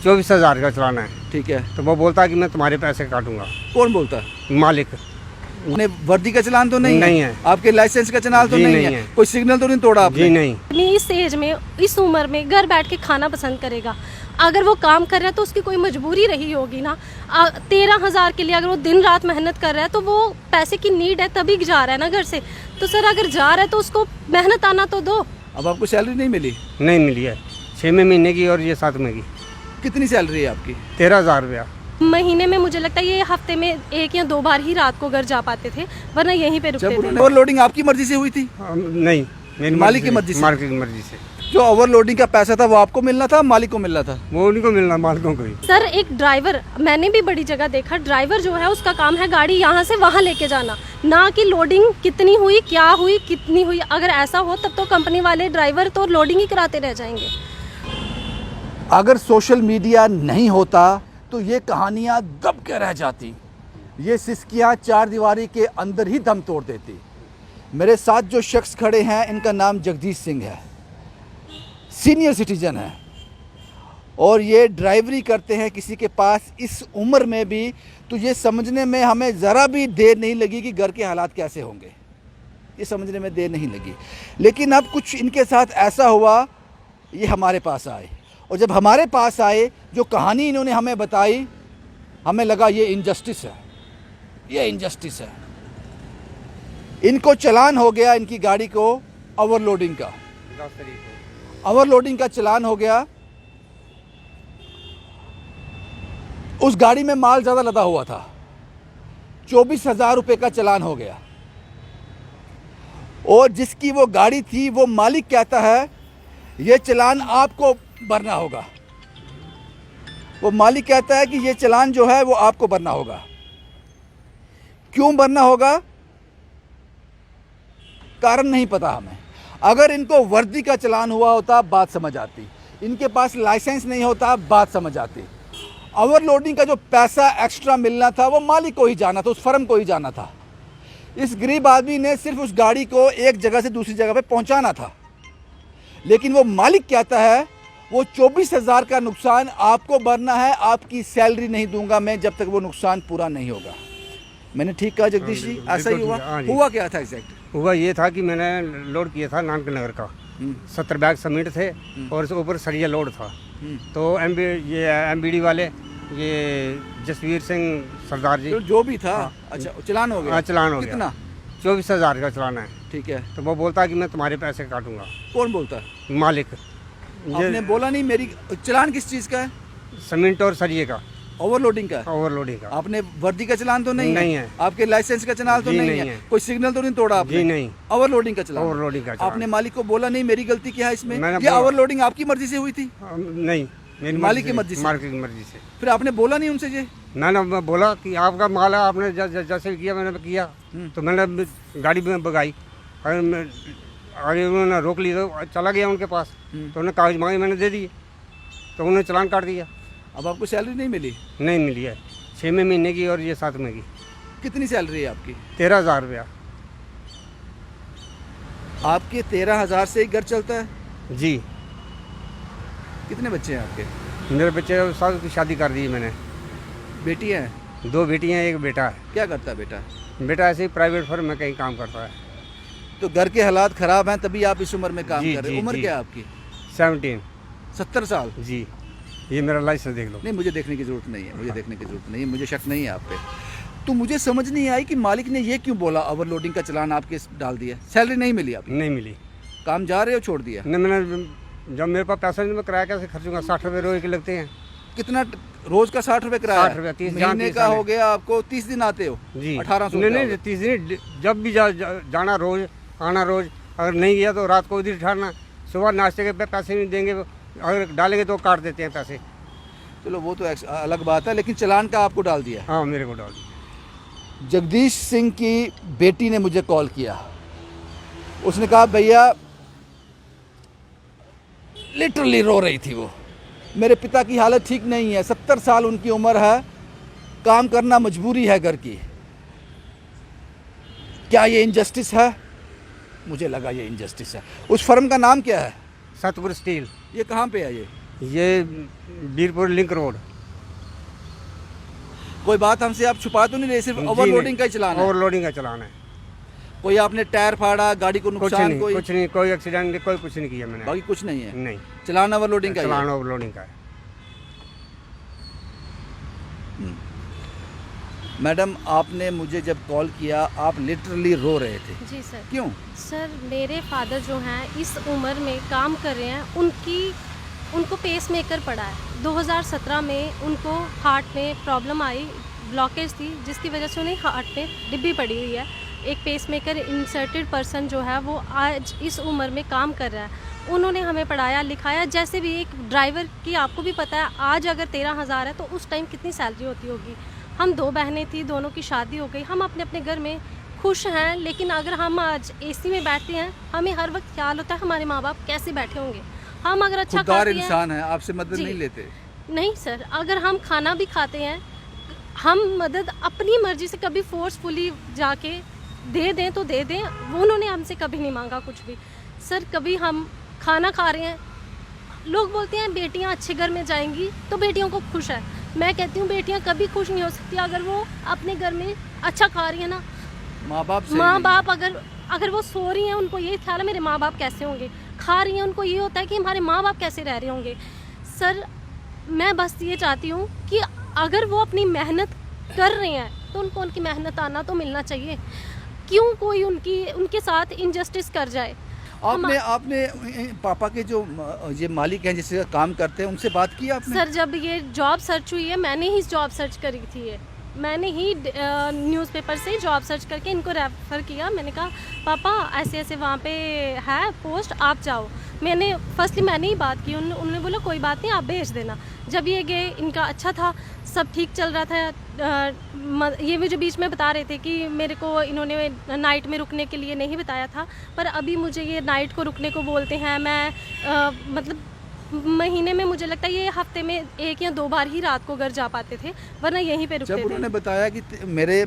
24,000 का चलाना है। ठीक है, तो वो बोलता है कि मैं तुम्हारे पैसे काटूंगा। कौन बोलता है? मालिक। उन्हें वर्दी का चलान तो नहीं नहीं है? है। आपके लाइसेंस का चलान तो जी नहीं नहीं है? है। कोई सिग्नल तो नहीं तोड़ा आपने? जी नहीं। अपनी इस एज में, इस उम्र में घर बैठ के खाना पसंद करेगा। अगर वो काम कर रहा है तो उसकी कोई मजबूरी रही होगी ना। 13,000 के लिए अगर वो दिन रात मेहनत कर रहा है तो वो पैसे की नीड है, तभी जा रहा है ना घर से। तो सर अगर जा रहा है तो उसको मेहनत आना तो दो। अब आपको सैलरी नहीं मिली? नहीं मिली है, 6वें महीने की और ये 7वें की। कितनी सैलरी है आपकी? 13,000 रुपया। महीने में मुझे लगता है ये हफ्ते में 1 या 2 बार ही रात को घर जा पाते थे, वरना यहीं पे रुकते थे। ओवरलोडिंग आपकी मर्जी से हुई थी? नहीं, मेरी मालिक की मर्जी से? मालिक की मर्जी से। जो ओवरलोडिंग का पैसा था वो आपको मिलना था, मालिक को मिलना था? वो उन्हीं को मिलना, मालिकों को ही। सर एक ड्राइवर, मैंने भी बड़ी जगह देखा, ड्राइवर जो है उसका काम है गाड़ी यहाँ से वहाँ लेके जाना, ना कि लोडिंग कितनी हुई, क्या हुई, कितनी हुई। अगर ऐसा हो तब तो कंपनी वाले ड्राइवर तो लोडिंग ही कराते रह जाएंगे। अगर सोशल मीडिया नहीं होता तो ये कहानियाँ दब के रह जाती, ये सिसकियाँ चार दीवारी के अंदर ही दम तोड़ देती। मेरे साथ जो शख्स खड़े हैं इनका नाम जगदीश सिंह है, सीनियर सिटीजन है और ये ड्राइवरी करते हैं किसी के पास। इस उम्र में भी तो ये समझने में हमें ज़रा भी देर नहीं लगी कि घर के हालात कैसे होंगे, ये समझने में देर नहीं लगी। लेकिन अब कुछ इनके साथ ऐसा हुआ, ये हमारे पास आए और जब हमारे पास आए, जो कहानी इन्होंने हमें बताई, हमें लगा ये इनजस्टिस है, ये इनजस्टिस है। इनको चालान हो गया, इनकी गाड़ी को ओवरलोडिंग का, 10 तारीख को ओवरलोडिंग का चालान हो गया। उस गाड़ी में माल ज़्यादा लदा हुआ था, 24,000 रुपये का चालान हो गया। और जिसकी वो गाड़ी थी वो मालिक कहता है ये चालान आपको भरना होगा। वो मालिक कहता है कि ये चालान जो है वो आपको भरना होगा। क्यों भरना होगा, कारण नहीं पता हमें। अगर इनको वर्दी का चालान हुआ होता बात समझ आती, इनके पास लाइसेंस नहीं होता बात समझ आती। ओवरलोडिंग का जो पैसा एक्स्ट्रा मिलना था वो मालिक को ही जाना था, उस फर्म को ही जाना था। इस गरीब आदमी ने सिर्फ उस गाड़ी को एक जगह से दूसरी जगह पे पहुंचाना था, लेकिन वो मालिक कहता है वो 24,000 का नुकसान आपको भरना है, आपकी सैलरी नहीं दूंगा मैं जब तक वो नुकसान पूरा नहीं होगा। मैंने ठीक कहा जगदीश जी? ऐसा ही हुआ? हुआ क्या था एग्जैक्ट? हुआ ये था कि मैंने लोड किया था नानक नगर का, 70 बैग सीमेंट थे और उसके ऊपर सरिया लोड था। तो MBD वाले, ये जसवीर सिंह सरदार जी, जो भी था। अच्छा, चालान हो गया? हाँ, चालान हो गया। कितना? 24,000 का चलाना है। ठीक है, तो वो बोलता है कि मैं तुम्हारे पैसे काटूंगा। कौन बोलता है? मालिक। आपने बोला नहीं मेरी। चालान किस चीज़ का है? सीमेंट और सरिये का, ओवरलोडिंग का। ओवरलोडिंग का। आपने वर्दी का चालान तो नहीं है? नहीं है। आपके लाइसेंस का चालान तो जी नहीं नहीं है? है। कोई सिग्नल तो नहीं तोड़ा आपने? जी नहीं। ओवरलोडिंग का चालान? ओवरलोडिंग का चालान। आपने मालिक को बोला नहीं मेरी गलती क्या है इसमें? मैंने ये बोला। ओवरलोडिंग आपकी मर्जी से हुई थी? नहीं, मेरी मालिक की मर्जी से? मालिक की मर्जी से। फिर आपने बोला नहीं उनसे ये? ना, मैं बोला कि आपका माल है, आपने जैसे भी किया मैंने किया। तो मैंने गाड़ी में भगाई, आगे उन्होंने रोक लिया, तो चला गया उनके पास। तो उन्होंने कागज मांगे, मैंने दे दिए, तो उन्होंने चालान काट दिया। अब आपको सैलरी नहीं मिली? नहीं मिली है, 6वें महीने की और ये 7वें की। कितनी सैलरी है आपकी? 13,000 रुपया। आपके 13,000 से ही घर चलता है? जी। कितने बच्चे हैं आपके? मेरे बच्चे साथ की शादी कर दी मैंने। बेटी है? 2 बेटियाँ, 1 बेटा है। क्या करता है बेटा? बेटा ऐसे ही प्राइवेट फर्म में कहीं काम करता है। तो घर के हालात ख़राब हैं तभी आप इस उम्र में काम जी, कर रहे जी, हैं। उम्र जी। क्या है आपकी? 17। 70 साल? जी, ये मेरा लाइसेंस देख लो। नहीं, मुझे देखने की ज़रूरत नहीं है, मुझे देखने की ज़रूरत नहीं है, मुझे शक नहीं है आप पे। तो मुझे समझ नहीं आई कि मालिक ने ये क्यों बोला ओवरलोडिंग का चालान आपके डाल दिया। सैलरी नहीं मिली आपकी? नहीं मिली। काम जा रहे हो छोड़ दिया? नहीं, मैंने जब मेरे पास पैसा नहीं, मैं किराया कैसे खर्चूंगा? 60 रुपये रोज के लगते हैं। कितना रोज का? 60 रुपये किराया? 60 रुपये, 30 महीने का हो गया आपको? 30 दिन आते हो? जी। 1800? नहीं, 30 दिन जब भी जाना रोज, आना रोज। अगर नहीं गया तो रात को इधर ठहरना। सुबह नाश्ते के पैसे नहीं देंगे, अगर डालेंगे तो काट देते हैं पैसे। चलो वो तो अलग बात है, लेकिन चालान का आपको डाल दिया? हाँ, मेरे को डाल दिया। जगदीश सिंह की बेटी ने मुझे कॉल किया, उसने कहा भैया, लिटरली रो रही थी वो, मेरे पिता की हालत ठीक नहीं है, 70 साल उनकी उम्र है, काम करना मजबूरी है घर की। क्या ये इनजस्टिस है? मुझे लगा ये इनजस्टिस है। उस फर्म का नाम क्या है? सतगुरु स्टील। ये कहाँ पे है? ये बीरपुर लिंक रोड। कोई बात हमसे आप छुपा तो नहीं रहे, सिर्फ ओवरलोडिंग का ही चलान है? ओवरलोडिंग का चलान है। कोई आपने टायर फाड़ा, गाड़ी को कुछ नुकसान, नहीं, कुछ नहीं, कोई एक्सीडेंट नहीं, कोई कुछ नहीं किया मैंने। बाकी कुछ नहीं है? नहीं, चलान ओवरलोडिंग का ही है? चलान ओवरलोडिंग का है। मैडम, आपने मुझे जब कॉल किया आप लिटरली रो रहे थे, जी सर। क्यों? सर मेरे फादर जो हैं इस उम्र में काम कर रहे हैं, उनको पेस मेकर पड़ा है। 2017 में उनको हार्ट में प्रॉब्लम आई, ब्लॉकेज थी, जिसकी वजह से उन्हें हार्ट में डिब्बी पड़ी हुई है। एक पेस मेकर इंसर्टेड पर्सन जो है वो आज इस उम्र में काम कर रहा है। उन्होंने हमें पढ़ाया लिखाया, जैसे भी एक ड्राइवर की आपको भी पता है आज अगर 13,000 है तो उस टाइम कितनी सैलरी होती होगी। हम 2 बहनें थी, दोनों की शादी हो गई, हम अपने अपने घर में खुश हैं। लेकिन अगर हम आज एसी में बैठते हैं, हमें हर वक्त ख्याल होता है हमारे माँ बाप कैसे बैठे होंगे। हम अगर अच्छा खुददार खाते हैं, इंसान है, आपसे मदद जी। नहीं लेते? नहीं सर, अगर हम खाना भी खाते हैं, हम मदद अपनी मर्जी से कभी फोर्सफुली जाके दे दें तो दे दें, वो उन्होंने हमसे कभी नहीं मांगा कुछ भी। सर कभी हम खाना खा रहे हैं, लोग बोलते हैं बेटियां अच्छे घर में जाएंगी तो बेटियों को खुश है। मैं कहती हूँ बेटियां कभी खुश नहीं हो सकती अगर वो अपने घर में अच्छा खा रही है ना। माँ बाप अगर वो सो रही हैं, उनको ये ख्याल है मेरे माँ बाप कैसे होंगे, खा रही हैं उनको ये होता है कि हमारे माँ बाप कैसे रह रहे होंगे। सर मैं बस ये चाहती हूँ कि अगर वो अपनी मेहनत कर रहे हैं तो उनको उनकी मेहनत आना तो मिलना चाहिए। क्यों कोई उनके साथ इनजस्टिस कर जाए। आपने पापा के जो ये मालिक हैं जिससे काम करते हैं उनसे बात की आपने? सर जब ये जॉब सर्च हुई है, मैंने ही जॉब सर्च करी थी, ये मैंने ही न्यूज़पेपर से जॉब सर्च करके इनको रेफ़र किया। मैंने कहा पापा ऐसे ऐसे वहाँ पे है पोस्ट, आप जाओ। मैंने ही बात की, उन्होंने बोला कोई बात नहीं आप भेज देना। जब ये गए, इनका अच्छा था, सब ठीक चल रहा था। ये मुझे बीच में बता रहे थे कि मेरे को इन्होंने नाइट में रुकने के लिए नहीं बताया था, पर अभी मुझे ये नाइट को रुकने को बोलते हैं। मैं मतलब महीने में मुझे लगता है ये हफ्ते में 1 या 2 बार ही रात को घर जा पाते थे, वरना यहीं पे रुकते थे। जब उन्होंने बताया कि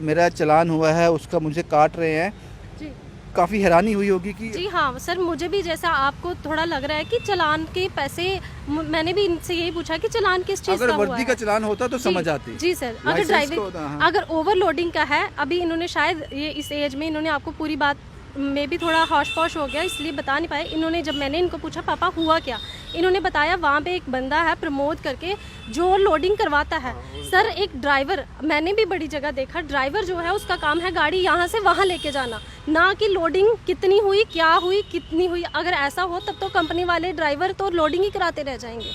मेरा चालान हुआ है, उसका मुझे काट रहे हैं, जी काफ़ी हैरानी हुई होगी कि? जी हाँ सर, मुझे भी जैसा आपको थोड़ा लग रहा है कि चालान के पैसे, मैंने भी इनसे यही पूछा कि चालान किस चीज़ का हुआ है। अगर वर्दी का चालान होता तो समझ आती। जी सर, अगर ड्राइविंग, अगर ओवरलोडिंग का है, अभी इन्होंने शायद ये इस एज में इन्होंने आपको पूरी बात में भी थोड़ा हौश पौश हो गया इसलिए बता नहीं पाए। इन्होंने जब मैंने इनको पूछा पापा हुआ क्या, इन्होंने बताया वहाँ पे एक बंदा है प्रमोद करके जो लोडिंग करवाता है। सर एक ड्राइवर, मैंने भी बड़ी जगह देखा, ड्राइवर जो है उसका काम है गाड़ी यहाँ से वहाँ लेके जाना, ना कि लोडिंग कितनी हुई, क्या हुई, कितनी हुई। अगर ऐसा हो तब तो कंपनी वाले ड्राइवर तो लोडिंग ही कराते रह जाएंगे।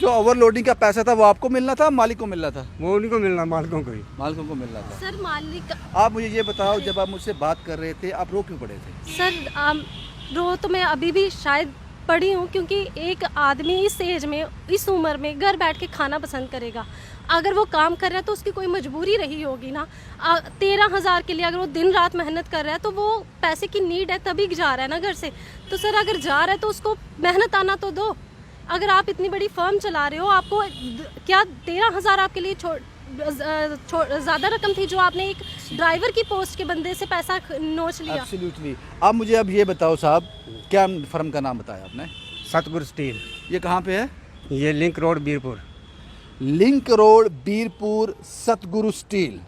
जो ओवरलोडिंग का पैसा था वो आपको मिलना था, मालिक को मिलना था? वो उन्हीं को मिलना, मालिकों को ही। मालिकों को मिलना था। सर मालिक, आप मुझे ये बताओ, जब आप मुझसे बात कर रहे थे आप रो क्यों पड़े थे? सर रो तो मैं अभी भी शायद पड़ी हूँ, क्योंकि एक आदमी इस एज में, इस उम्र में घर बैठ के खाना पसंद करेगा। अगर वो काम कर रहा है तो उसकी कोई मजबूरी रही होगी ना। 13,000 के लिए अगर वो दिन रात मेहनत कर रहा है तो वो पैसे की नीड है तभी जा रहा है ना घर से। तो सर अगर जा रहा है तो उसको मेहनत आना तो दो। अगर आप इतनी बड़ी फर्म चला रहे हो, आपको क्या 13,000 आपके लिए ज़्यादा रकम थी जो आपने एक ड्राइवर की पोस्ट के बंदे से पैसा नोच लिया? एब्सोल्युटली। आप मुझे अब ये बताओ साहब, क्या फर्म का नाम बताया आपने? सतगुरु स्टील। ये कहाँ पे है? ये link road Birpur. Link road Birpur, सतगुरु स्टील।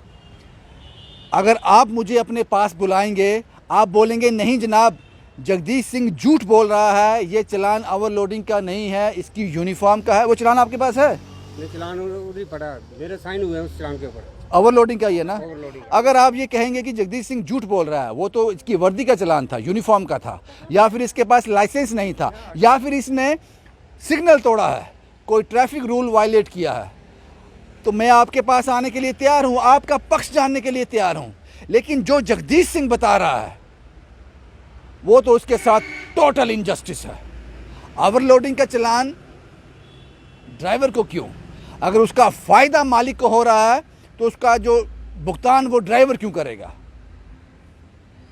अगर आप मुझे अपने पास बुलाएंगे, आप बोलेंगे नहीं जनाब, जगदीश सिंह झूठ बोल रहा है, ये चलान ओवरलोडिंग का नहीं है, इसकी यूनिफॉर्म का है। वो चलान आपके पास है? ये चलान उधर पड़ा, मेरे साइन हुए हैं उस चलान के ऊपर। ओवरलोडिंग का ही है ना? ओवरलोडिंग। अगर आप ये कहेंगे कि जगदीश सिंह झूठ बोल रहा है, वो तो इसकी वर्दी का चलान था, यूनिफॉर्म का था, या फिर इसके पास लाइसेंस नहीं था, या फिर इसने सिग्नल तोड़ा है, कोई ट्रैफिक रूल वायलेट किया है, तो मैं आपके पास आने के लिए तैयार हूँ, आपका पक्ष जानने के लिए तैयार हूँ। लेकिन जो जगदीश सिंह बता रहा है वो तो उसके साथ टोटल इनजस्टिस है। ओवरलोडिंग का चलान ड्राइवर को क्यों? अगर उसका फ़ायदा मालिक को हो रहा है तो उसका जो भुगतान वो ड्राइवर क्यों करेगा?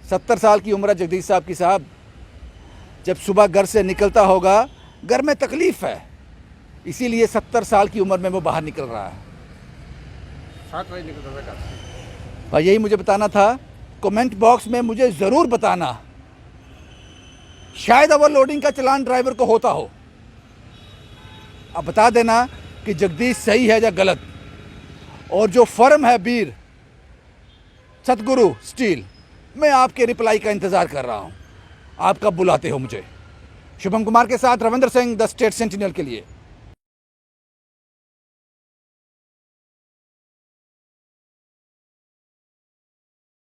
70 साल की उम्र है जगदीश साहब की साहब। जब सुबह घर से निकलता होगा, घर में तकलीफ़ है, इसीलिए 70 साल की उम्र में वो बाहर निकल रहा है। 7 बजे निकलता था घर से। और यही मुझे बताना था। कमेंट बॉक्स में मुझे ज़रूर बताना, शायद ओवरलोडिंग का चलान ड्राइवर को होता हो। अब बता देना कि जगदीश सही है या गलत। और जो फर्म है बीर सतगुरु स्टील, मैं आपके रिप्लाई का इंतज़ार कर रहा हूँ। आप कब बुलाते हो मुझे। शुभम कुमार के साथ Ravindra Singh, the state sentinel के लिए।